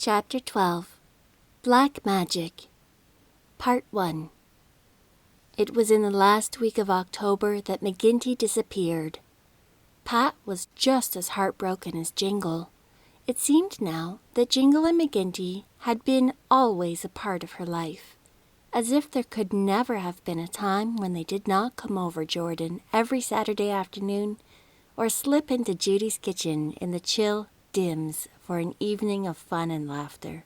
Chapter 12 Black Magic Part 1 It was in the last week of October that McGinty disappeared. Pat was just as heartbroken as Jingle. It seemed now that Jingle and McGinty had been always a part of her life, as if there could never have been a time when they did not come over Jordan every Saturday afternoon or slip into Judy's kitchen in the chill dims for an evening of fun and laughter.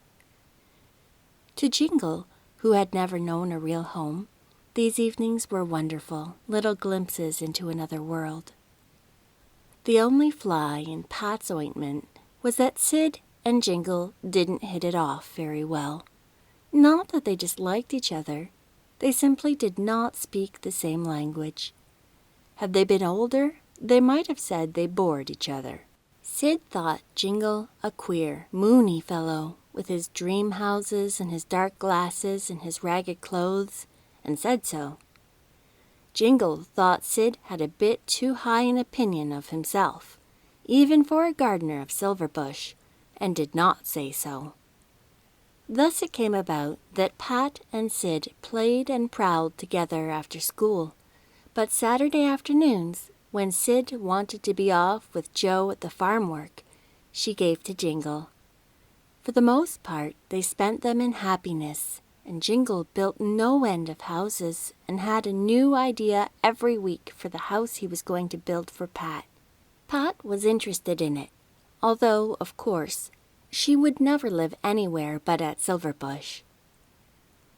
To Jingle, who had never known a real home, these evenings were wonderful, little glimpses into another world. The only fly in Pat's ointment was that Sid and Jingle didn't hit it off very well. Not that they disliked each other, they simply did not speak the same language. Had they been older, they might have said they bored each other. Sid thought Jingle a queer, moony fellow, with his dream houses and his dark glasses and his ragged clothes, and said so. Jingle thought Sid had a bit too high an opinion of himself, even for a gardener of Silverbush, and did not say so. Thus it came about that Pat and Sid played and prowled together after school, but Saturday afternoons, when Sid wanted to be off with Joe at the farm work, she gave to Jingle. For the most part, they spent them in happiness, and Jingle built no end of houses and had a new idea every week for the house he was going to build for Pat. Pat was interested in it, although, of course, she would never live anywhere but at Silverbush.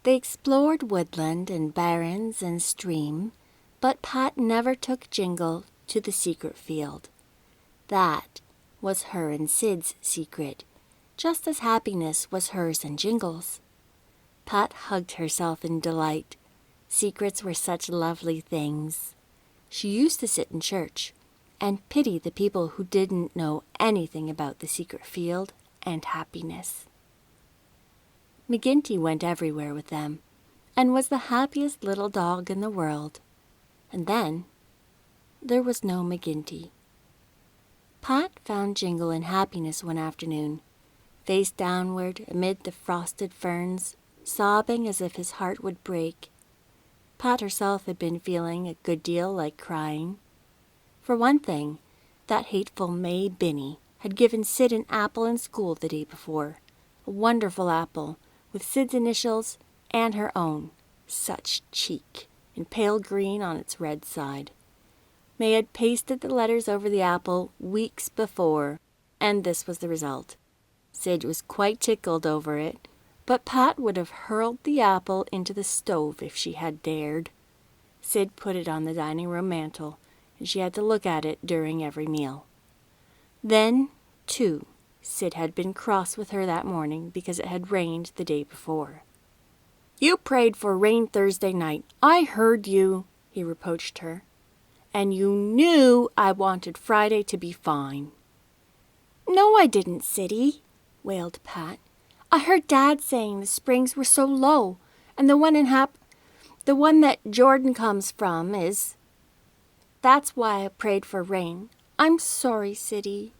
They explored woodland and barrens and stream, but Pat never took Jingle to the secret field. That was her and Sid's secret, just as happiness was hers and Jingle's. Pat hugged herself in delight. Secrets were such lovely things. She used to sit in church and pity the people who didn't know anything about the secret field and happiness. McGinty went everywhere with them and was the happiest little dog in the world. And then there was no McGinty. Pat found Jingle in happiness one afternoon, face downward amid the frosted ferns, sobbing as if his heart would break. Pat herself had been feeling a good deal like crying. For one thing, that hateful May Binney had given Sid an apple in school the day before, a wonderful apple with Sid's initials and her own, such cheek, in pale green on its red side. May had pasted the letters over the apple weeks before, and this was the result. Sid was quite tickled over it, but Pat would have hurled the apple into the stove if she had dared. Sid put it on the dining room mantel, and she had to look at it during every meal. Then, too, Sid had been cross with her that morning because it had rained the day before. "You prayed for rain Thursday night. I heard you," he reproached her. "And you knew I wanted Friday to be fine." "No, I didn't, Siddy," wailed Pat. "I heard Dad saying the springs were so low, and the one that Jordan comes from is. That's why I prayed for rain. I'm sorry, Siddy."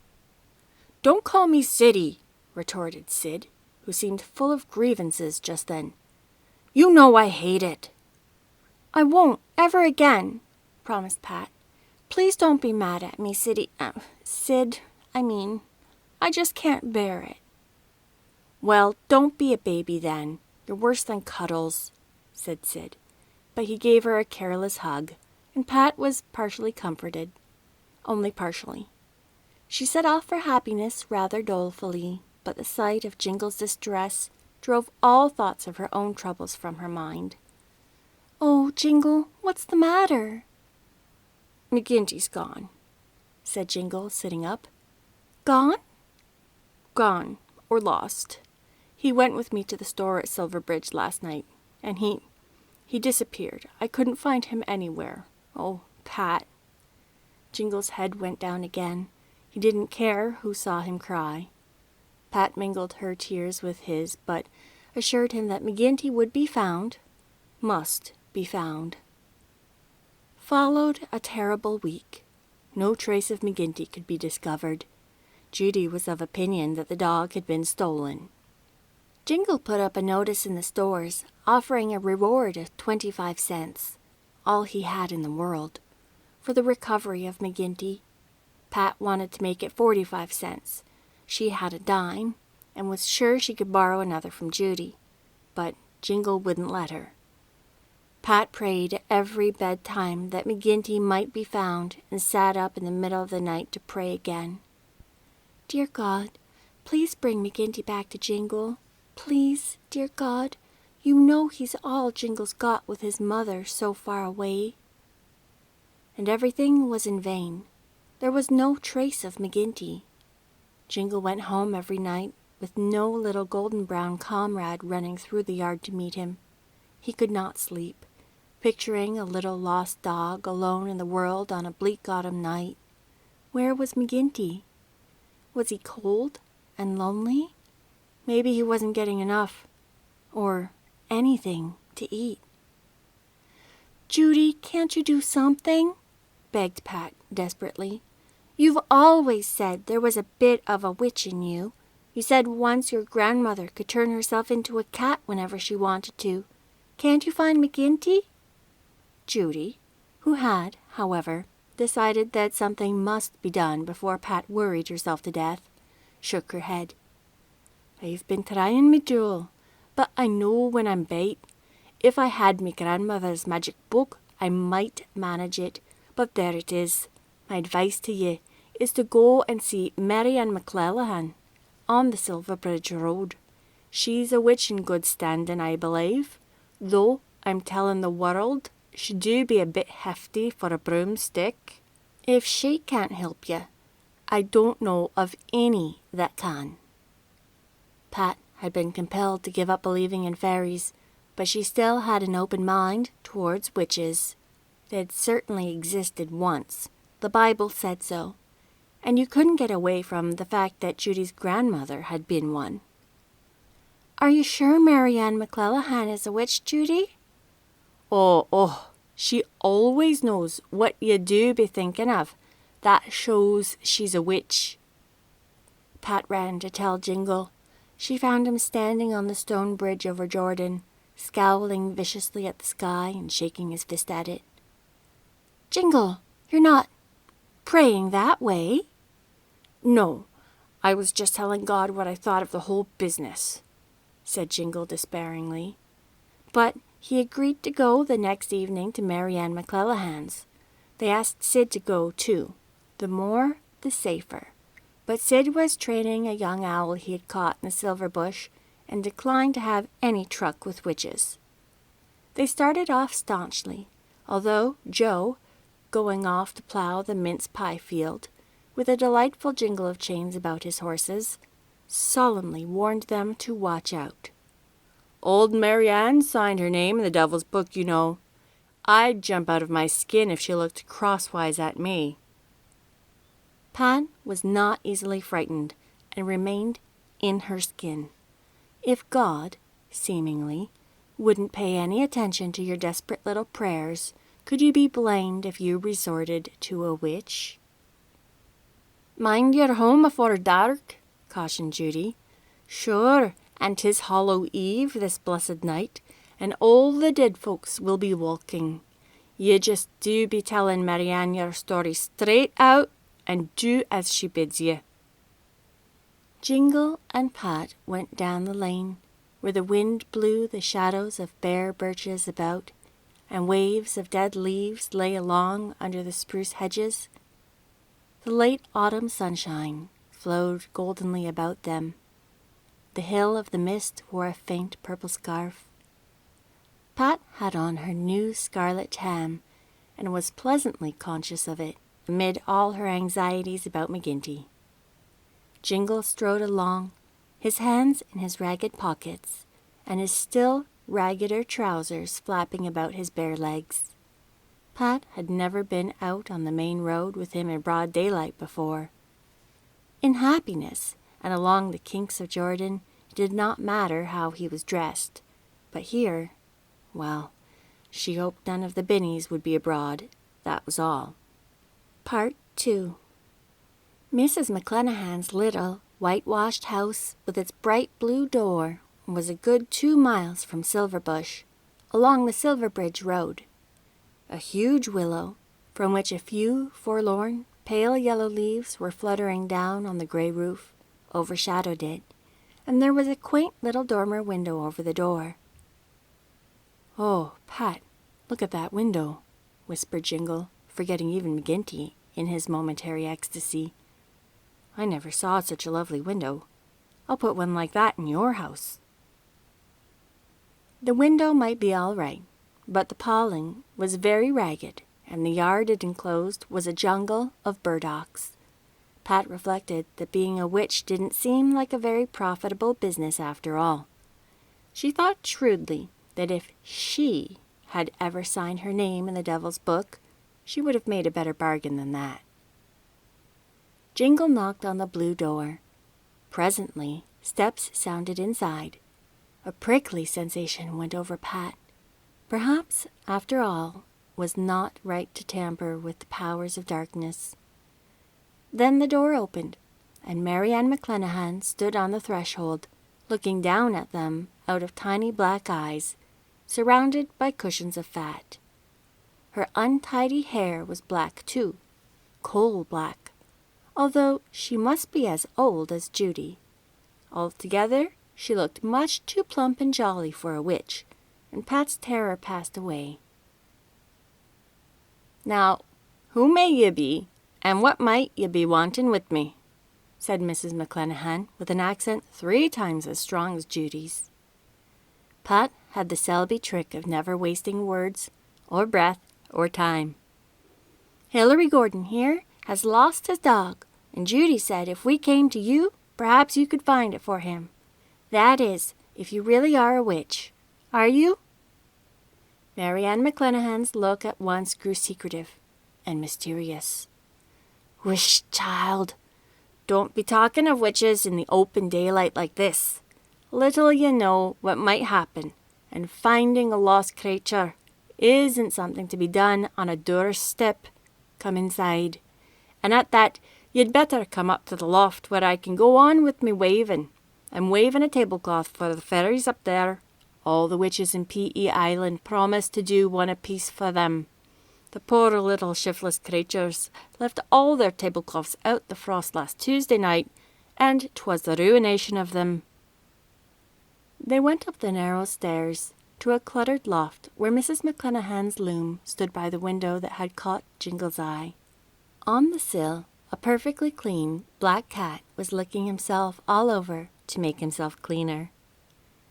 "Don't call me Siddy," retorted Sid, who seemed full of grievances just then. "You know I hate it." "I won't, ever again," promised Pat. "Please don't be mad at me, Sid. I just can't bear it." "Well, don't be a baby then. You're worse than Cuddles," said Sid. But he gave her a careless hug, and Pat was partially comforted. Only partially. She set off for happiness rather dolefully, but the sight of Jingle's distress drove all thoughts of her own troubles from her mind. "Oh, Jingle, what's the matter?" "McGinty's gone," said Jingle, sitting up. "Gone?" "Gone, or lost. He went with me to the store at Silverbridge last night, and he disappeared. I couldn't find him anywhere. Oh, Pat." Jingle's head went down again. He didn't care who saw him cry. Pat mingled her tears with his, but assured him that McGinty would be found, must be found. Followed a terrible week. No trace of McGinty could be discovered. Judy was of opinion that the dog had been stolen. Jingle put up a notice in the stores offering a reward of 25 cents, all he had in the world, for the recovery of McGinty. Pat wanted to make it 45 cents. She had a dime and was sure she could borrow another from Judy, but Jingle wouldn't let her. Pat prayed every bedtime that McGinty might be found and sat up in the middle of the night to pray again. Dear God, please bring McGinty back to Jingle. Please, dear God, you know he's all Jingle's got with his mother so far away. And everything was in vain. There was no trace of McGinty. Jingle went home every night with no little golden-brown comrade running through the yard to meet him. He could not sleep, picturing a little lost dog alone in the world on a bleak autumn night. Where was McGinty? Was he cold and lonely? Maybe he wasn't getting enough, or anything, to eat. Judy, can't you do something? Begged Pat desperately. You've always said there was a bit of a witch in you. You said once your grandmother could turn herself into a cat whenever she wanted to. Can't you find McGinty? Judy, who had, however, decided that something must be done before Pat worried herself to death, shook her head. I've been trying, me jewel, but I know when I'm bait. If I had me grandmother's magic book, I might manage it, but there it is. My advice to ye is to go and see Mary Ann McClellan on the Silverbridge Road. She's a witch in good standing, I believe, though I'm telling the world she do be a bit hefty for a broomstick. If she can't help ye, I don't know of any that can. Pat had been compelled to give up believing in fairies, but she still had an open mind towards witches. They had certainly existed once. The Bible said so. And you couldn't get away from the fact that Judy's grandmother had been one. Are you sure Mary Ann McClellan is a witch, Judy? Oh, she always knows what you do be thinking of. That shows she's a witch. Pat ran to tell Jingle. She found him standing on the stone bridge over Jordan, scowling viciously at the sky and shaking his fist at it. Jingle, you're not praying that way? No, I was just telling God what I thought of the whole business, said Jingle despairingly. But he agreed to go the next evening to Mary Ann McClellan's. They asked Sid to go, too. The more, the safer. But Sid was training a young owl he had caught in the silver bush and declined to have any truck with witches. They started off staunchly, although Joe, going off to plough the mince pie field, with a delightful jingle of chains about his horses, solemnly warned them to watch out. Old Mary Ann signed her name in the devil's book, you know. I'd jump out of my skin if she looked crosswise at me. Pat was not easily frightened and remained in her skin. If God, seemingly, wouldn't pay any attention to your desperate little prayers, could you be blamed if you resorted to a witch? Mind your home afore dark, cautioned Judy. Sure, and 'tis Hallow Eve this blessed night, and all the dead folks will be walking. You just do be telling Mary Ann your story straight out, and do as she bids you. Jingle and Pat went down the lane, where the wind blew the shadows of bare birches about, and waves of dead leaves lay along under the spruce hedges. The late autumn sunshine flowed goldenly about them. The hill of the mist wore a faint purple scarf. Pat had on her new scarlet tam, and was pleasantly conscious of it, amid all her anxieties about McGinty. Jingle strode along, his hands in his ragged pockets, and his still raggeder trousers flapping about his bare legs. Pat had never been out on the main road with him in broad daylight before. In happiness, and along the kinks of Jordan, it did not matter how he was dressed. But here, well, she hoped none of the Binnies would be abroad, that was all. Part 2. Mrs. McClanahan's little, whitewashed house with its bright blue door was a good 2 miles from Silverbush, along the Silverbridge Road. A huge willow, from which a few forlorn, pale yellow leaves were fluttering down on the grey roof, overshadowed it, and there was a quaint little dormer window over the door. "Oh, Pat, look at that window," whispered Jingle, forgetting even McGinty in his momentary ecstasy. "I never saw such a lovely window. I'll put one like that in your house." The window might be all right, but the paling was very ragged, and the yard it enclosed was a jungle of burdocks. Pat reflected that being a witch didn't seem like a very profitable business after all. She thought shrewdly that if she had ever signed her name in the devil's book, she would have made a better bargain than that. Jingle knocked on the blue door. Presently, steps sounded inside. A prickly sensation went over Pat. Perhaps, after all, was not right to tamper with the powers of darkness. Then the door opened, and Mary Ann McClenahan stood on the threshold, looking down at them out of tiny black eyes, surrounded by cushions of fat. Her untidy hair was black too, coal black, although she must be as old as Judy. Altogether, she looked much too plump and jolly for a witch, and Pat's terror passed away. "Now, who may ye be, and what might ye be wanting with me?" said Mrs. McClenahan, with an accent 3 times as strong as Judy's. Pat had the Selby trick of never wasting words, or breath, or time. "Hilary Gordon here has lost his dog, and Judy said if we came to you, perhaps you could find it for him. That is, if you really are a witch. Are you?" Mary Ann McClenahan's look at once grew secretive and mysterious. "Whisht, child. Don't be talking of witches in the open daylight like this. Little you know what might happen, and finding a lost creature isn't something to be done on a doorstep. Come inside. And at that, you'd better come up to the loft where I can go on with me waving. I'm waving a tablecloth for the fairies up there. All the witches in P.E. Island promised to do one apiece for them. The poor little shiftless creatures left all their tablecloths out the frost last Tuesday night, and 'twas the ruination of them." They went up the narrow stairs to a cluttered loft where Mrs. McClenahan's loom stood by the window that had caught Jingle's eye. On the sill, a perfectly clean black cat was licking himself all over to make himself cleaner.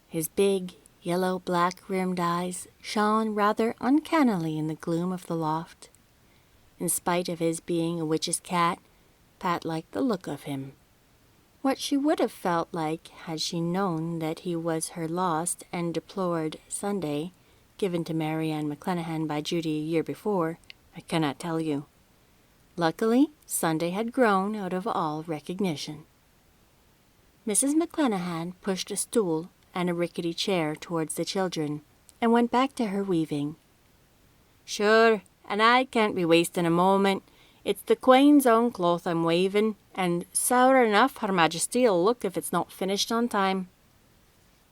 His big, yellow-black rimmed eyes shone rather uncannily in the gloom of the loft. In spite of his being a witch's cat, Pat liked the look of him. What she would have felt like had she known that he was her lost and deplored Sunday, given to Mary Ann McClenahan by Judy a year before, I cannot tell you. Luckily, Sunday had grown out of all recognition. Mrs. McClenahan pushed a stool and a rickety chair towards the children, and went back to her weaving. "Sure, and I can't be wasting a moment. It's the Queen's own cloth I'm waving, and sour enough Her Majesty'll look if it's not finished on time."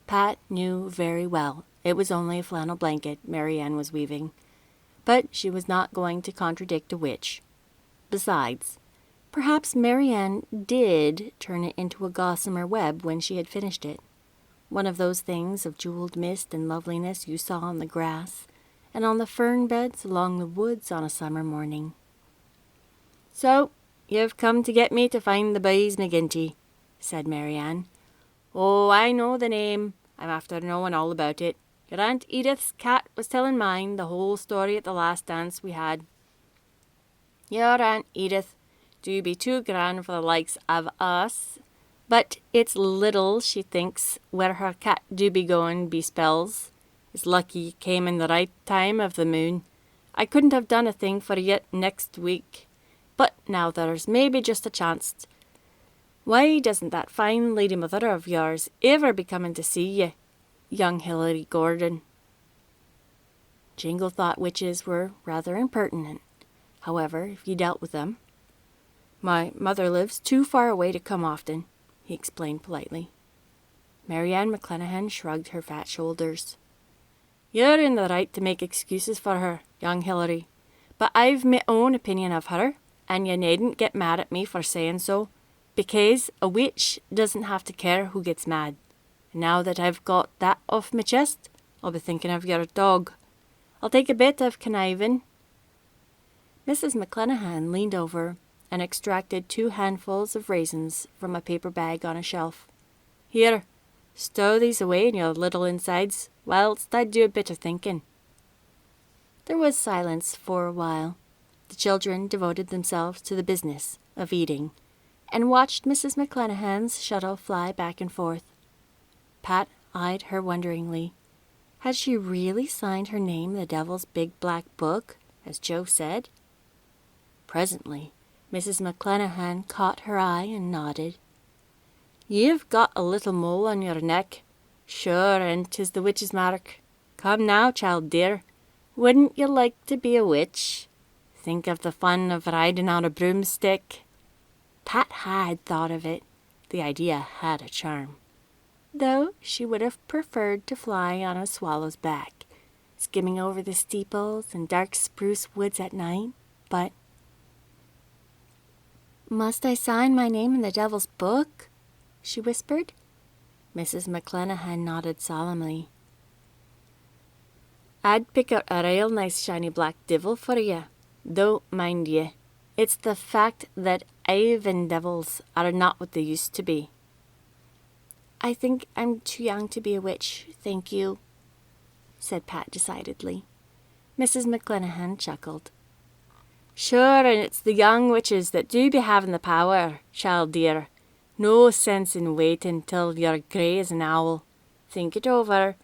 Pat knew very well it was only a flannel blanket Mary Ann was weaving, but she was not going to contradict a witch. Besides, perhaps Mary Ann did turn it into a gossamer web when she had finished it. One of those things of jeweled mist and loveliness you saw on the grass and on the fern beds along the woods on a summer morning. "So, you've come to get me to find the boys, McGinty," said Mary Ann. "Oh, I know the name. I'm after knowing all about it. Your Aunt Edith's cat was telling mine the whole story at the last dance we had. Your Aunt Edith do be too grand for the likes of us, but it's little she thinks where her cat do be going be spells. It's lucky you came in the right time of the moon. I couldn't have done a thing for you next week, but now there's maybe just a chance. Why doesn't that fine lady mother of yours ever be coming to see you, young Hilary Gordon?" Jingle thought witches were rather impertinent. However, if you dealt with them. "My mother lives too far away to come often," he explained politely. Marianne McClenaghan shrugged her fat shoulders. You're in the right to make excuses for her, young Hilary, but I've my own opinion of her, and you needn't get mad at me for saying so, because a witch doesn't have to care who gets mad. And now that I've got that off my chest, I'll be thinking of your dog. I'll take a bit of conniving. Mrs. McClenaghan leaned over and extracted 2 handfuls of raisins from a paper bag on a shelf. Here, stow these away in your little insides, whilst I do a bit of thinking. There was silence for a while. The children devoted themselves to the business of eating, and watched Mrs. McClenaghan's shuttle fly back and forth. Pat eyed her wonderingly. Had she really signed her name in the Devil's Big Black Book, as Joe said? Presently, Mrs. McClenaghan caught her eye and nodded. You've got a little mole on your neck. Sure, and 'tis the witch's mark. Come now, child dear, wouldn't you like to be a witch? Think of the fun of riding on a broomstick. Pat had thought of it. The idea had a charm, though she would have preferred to fly on a swallow's back, skimming over the steeples and dark spruce woods at night, but... Must I sign my name in the Devil's Book? She whispered. Mrs. McClenaghan nodded solemnly. I'd pick out a real nice shiny black divil for you, though, mind ye, it's the fact that Avon devils are not what they used to be. I think I'm too young to be a witch, thank you, said Pat decidedly. Mrs. McClenaghan chuckled. Sure, and it's the young witches that do be having the power, child dear. No sense in waiting till you're grey as an owl. Think it over.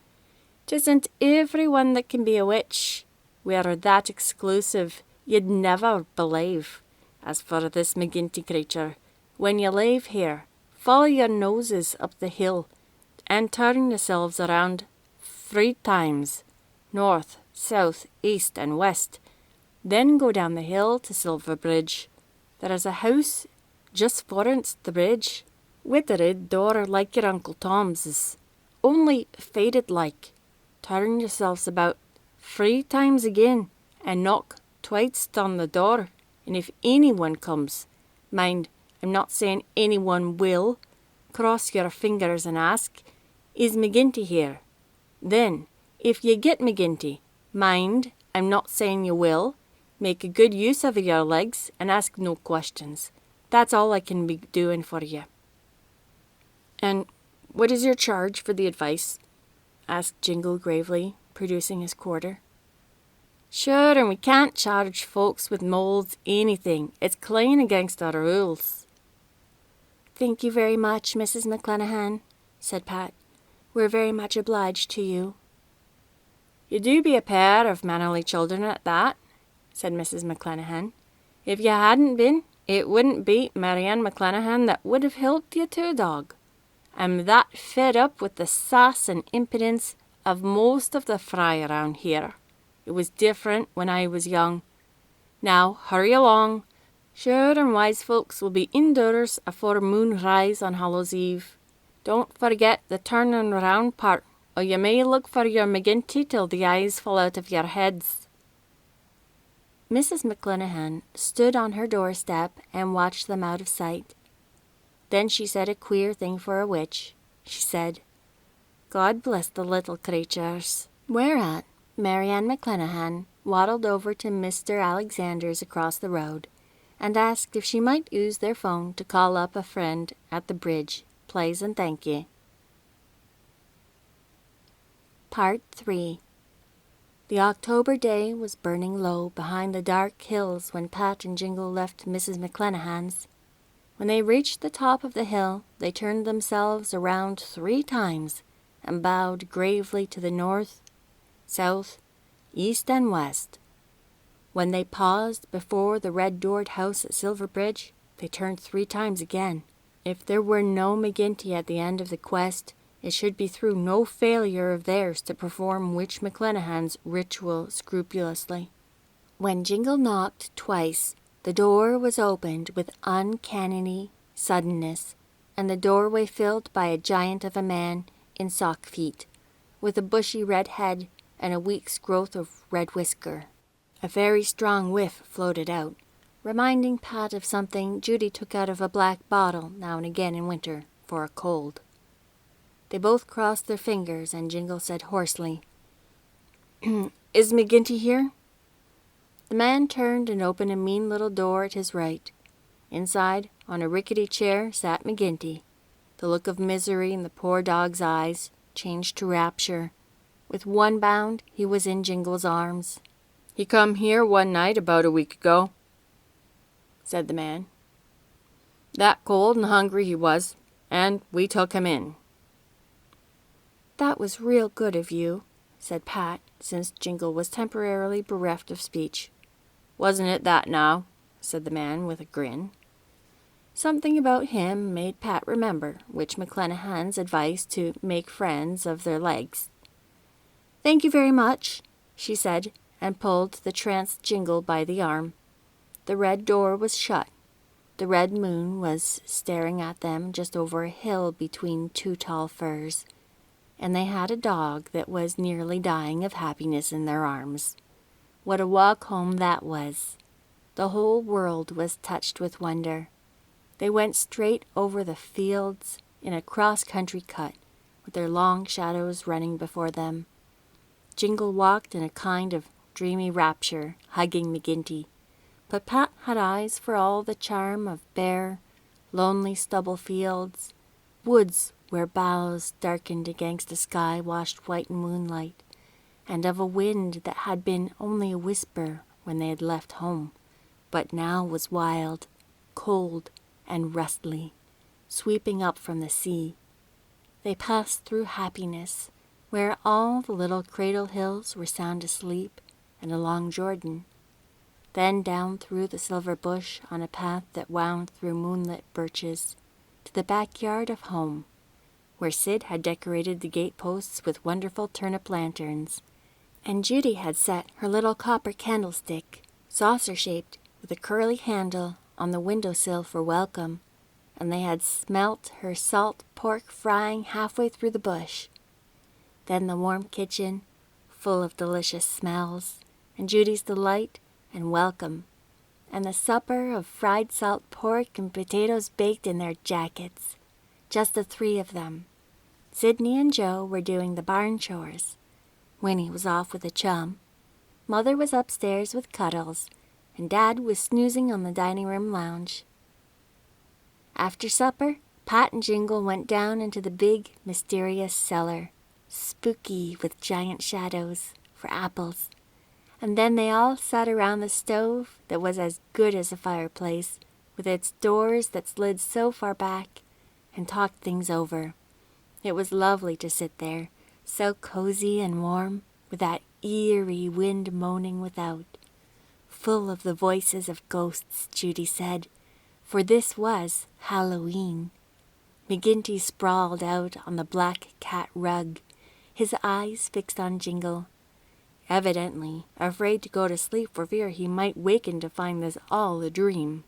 'Tisn't everyone that can be a witch. We're that exclusive, you'd never believe. As for this McGinty creature, when you leave here, follow your noses up the hill and turn yourselves around 3 times, north, south, east, and west. Then go down the hill to Silverbridge. There is a house just forninst the bridge, with a red door like your Uncle Tom's, only faded like. Turn yourselves about 3 times again, and knock twice on the door, and if anyone comes, mind, I'm not saying anyone will, cross your fingers and ask, is McGinty here? Then, if you get McGinty, mind, I'm not saying you will, make a good use of your legs and ask no questions. That's all I can be doing for you. And what is your charge for the advice? Asked Jingle gravely, producing his quarter. Sure, and we can't charge folks with moles anything. It's clean against our rules. Thank you very much, Mrs. McClenaghan, said Pat. We're very much obliged to you. You do be a pair of mannerly children at that, said Mrs. McClenaghan. If you hadn't been, it wouldn't be Marianne McClenaghan that would have helped you to a dog. I'm that fed up with the sass and impudence of most of the fry around here. It was different when I was young. Now, hurry along. Sure, and wise folks will be indoors afore moonrise on Hallows Eve. Don't forget the turning round part, or you may look for your McGinty till the eyes fall out of your heads. Mrs. McClenaghan stood on her doorstep and watched them out of sight. Then she said a queer thing for a witch. She said, God bless the little creatures. Whereat Marianne McClenaghan waddled over to Mr. Alexander's across the road and asked if she might use their phone to call up a friend at the bridge, please and thank ye. Part 3. The October day was burning low behind the dark hills when Pat and Jingle left Mrs. McClenaghan's. When they reached the top of the hill, they turned themselves around 3 times and bowed gravely to the north, south, east, and west. When they paused before the red-doored house at Silverbridge, they turned 3 times again. If there were no McGinty at the end of the quest, it should be through no failure of theirs to perform Witch McClenaghan's ritual scrupulously. When Jingle knocked twice, the door was opened with uncanny suddenness, and the doorway filled by a giant of a man in sock feet, with a bushy red head and a week's growth of red whisker. A very strong whiff floated out, reminding Pat of something Judy took out of a black bottle now and again in winter for a cold. They both crossed their fingers, and Jingle said hoarsely, "Is McGinty here?" The man turned and opened a mean little door at his right. Inside, on a rickety chair, sat McGinty. The look of misery in the poor dog's eyes changed to rapture. With one bound, he was in Jingle's arms. "He come here one night about a week ago," said the man. "That cold and hungry he was, and we took him in." "That was real good of you," said Pat, since Jingle was temporarily bereft of speech. "Wasn't it that now?" said the man with a grin. Something about him made Pat remember Witch McClenahan's advice to make friends of their legs. "Thank you very much," she said, and pulled the tranced Jingle by the arm. The red door was shut. The red moon was staring at them just over a hill between two tall firs, and they had a dog that was nearly dying of happiness in their arms. What a walk home that was! The whole world was touched with wonder. They went straight over the fields in a cross-country cut, with their long shadows running before them. Jingle walked in a kind of dreamy rapture, hugging McGinty, but Pat had eyes for all the charm of bare, lonely stubble fields, woods where boughs darkened against a sky washed white in moonlight, and of a wind that had been only a whisper when they had left home, but now was wild, cold, and rustly, sweeping up from the sea. They passed through happiness, where all the little cradle hills were sound asleep, and along Jordan, then down through the silver bush on a path that wound through moonlit birches, to the backyard of home, where Sid had decorated the gateposts with wonderful turnip lanterns, and Judy had set her little copper candlestick, saucer-shaped, with a curly handle, on the windowsill for welcome, and they had smelt her salt pork frying halfway through the bush. Then the warm kitchen, full of delicious smells, and Judy's delight and welcome, and the supper of fried salt pork and potatoes baked in their jackets, just the three of them. Sidney and Joe were doing the barn chores. Winnie was off with a chum. Mother was upstairs with Cuddles, and Dad was snoozing on the dining room lounge. After supper, Pat and Jingle went down into the big, mysterious cellar, spooky with giant shadows, for apples, and then they all sat around the stove that was as good as a fireplace, with its doors that slid so far back, and talked things over. It was lovely to sit there, so cozy and warm, with that eerie wind moaning without. Full of the voices of ghosts, Judy said, for this was Halloween. McGinty sprawled out on the black cat rug, his eyes fixed on Jingle, evidently afraid to go to sleep for fear he might waken to find this all a dream.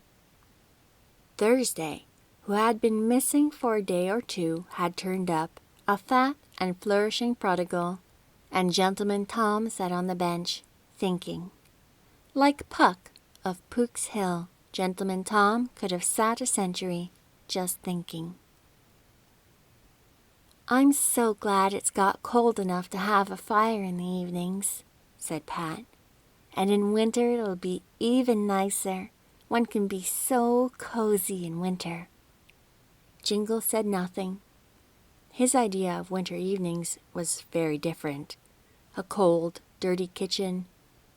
Thursday, who had been missing for a day or two, had turned up, a fat and flourishing prodigal, and Gentleman Tom sat on the bench, thinking. Like Puck of Pook's Hill, Gentleman Tom could have sat a century just thinking. "I'm so glad it's got cold enough to have a fire in the evenings," said Pat. "And in winter it'll be even nicer. One can be so cozy in winter." Jingle said nothing. His idea of winter evenings was very different. A cold, dirty kitchen,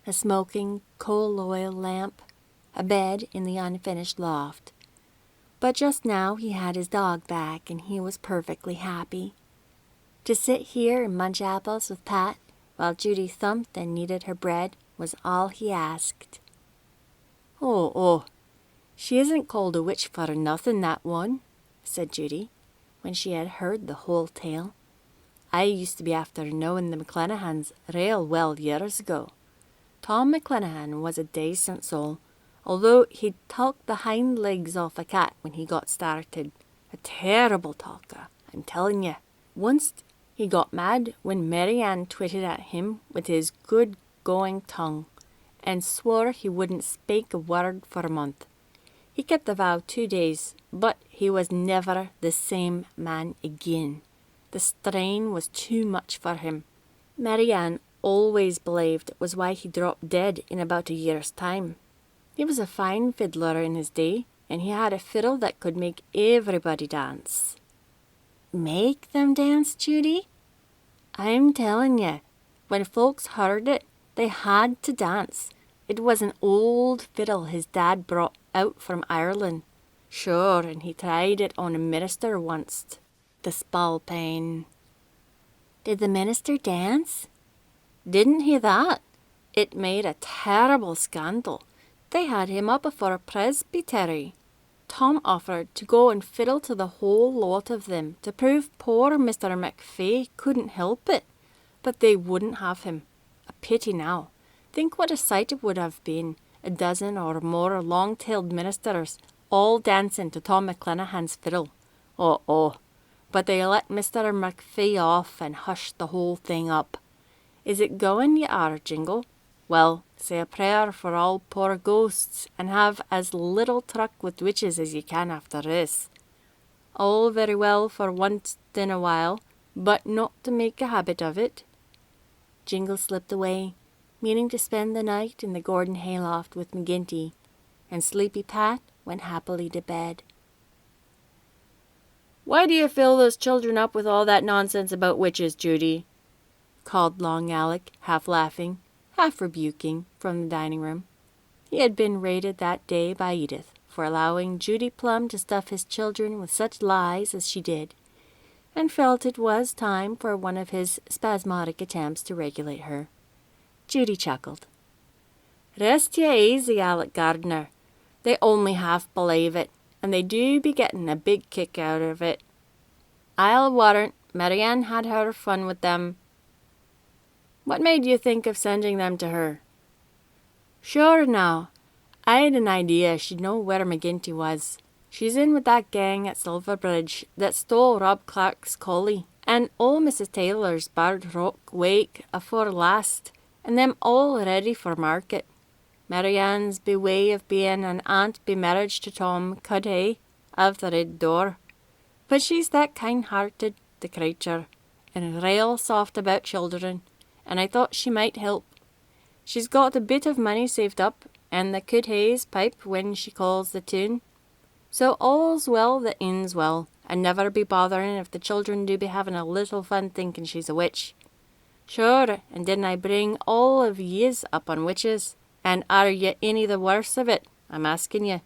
a smoking coal oil lamp, a bed in the unfinished loft. But just now he had his dog back, and he was perfectly happy. To sit here and munch apples with Pat while Judy thumped and kneaded her bread was all he asked. Oh, she isn't called a witch for nothing, that one," said Judy, when she had heard the whole tale. "I used to be after knowing the McClenahans real well years ago. Tom McClenahan was a decent soul, although he'd talk the hind legs off a cat when he got started, A terrible talker, I'm telling you. Once he got mad when Mary Ann twitted at him with his good going tongue, and swore he wouldn't speak a word for a month. He kept the vow 2 days, but he was never the same man again. The strain was too much for him. Mary Ann always believed it was why he dropped dead in about a year's time. He was a fine fiddler in his day, and he had a fiddle that could make everybody dance. Make them dance, Judy? I'm telling you, when folks heard it, they had to dance. It was an old fiddle his dad brought out from Ireland. Sure, and he tried it on a minister once. The spalpeen. Did the minister dance? Didn't he that? It made a terrible scandal. They had him up before a presbytery. Tom offered to go and fiddle to the whole lot of them to prove poor Mr. McPhee couldn't help it. But they wouldn't have him. A pity now. Think what a sight it would have been, a dozen or more long-tailed ministers all dancing to Tom McClenahan's fiddle. Oh, but they let Mr. McPhee off and hushed the whole thing up. Is it going you are, Jingle? Well, say a prayer for all poor ghosts, and have as little truck with witches as you can after this. All very well for once in a while, but not to make a habit of it. Jingle slipped away, meaning to spend the night in the Gordon hayloft with McGinty, and Sleepy Pat went happily to bed. "Why do you fill those children up with all that nonsense about witches, Judy?" called Long Alec, half laughing, half rebuking, from the dining room. He had been rated that day by Edith for allowing Judy Plum to stuff his children with such lies as she did, and felt it was time for one of his spasmodic attempts to regulate her. Judy chuckled. "Rest ye easy, Alec Gardner. They only half believe it, and they do be getting a big kick out of it. I'll warrant Mary Ann had her fun with them. What made you think of sending them to her?" "Sure now, I'd an idea she'd know where McGinty was. She's in with that gang at Silverbridge that stole Rob Clark's collie, and old Mrs. Taylor's Bard Rock wake afore last, and them all ready for market. Mary Ann's be way of being an aunt be marriage to Tom Cudhay of the Red Door. But she's that kind-hearted, the creature, and rail soft about children, and I thought she might help. She's got a bit of money saved up, and the Cudhays pipe when she calls the tune. So all's well that ends well, and never be bothering if the children do be having a little fun thinking she's a witch. Sure, and didn't I bring all of yez up on witches? And are ye any the worse of it? I'm asking ye."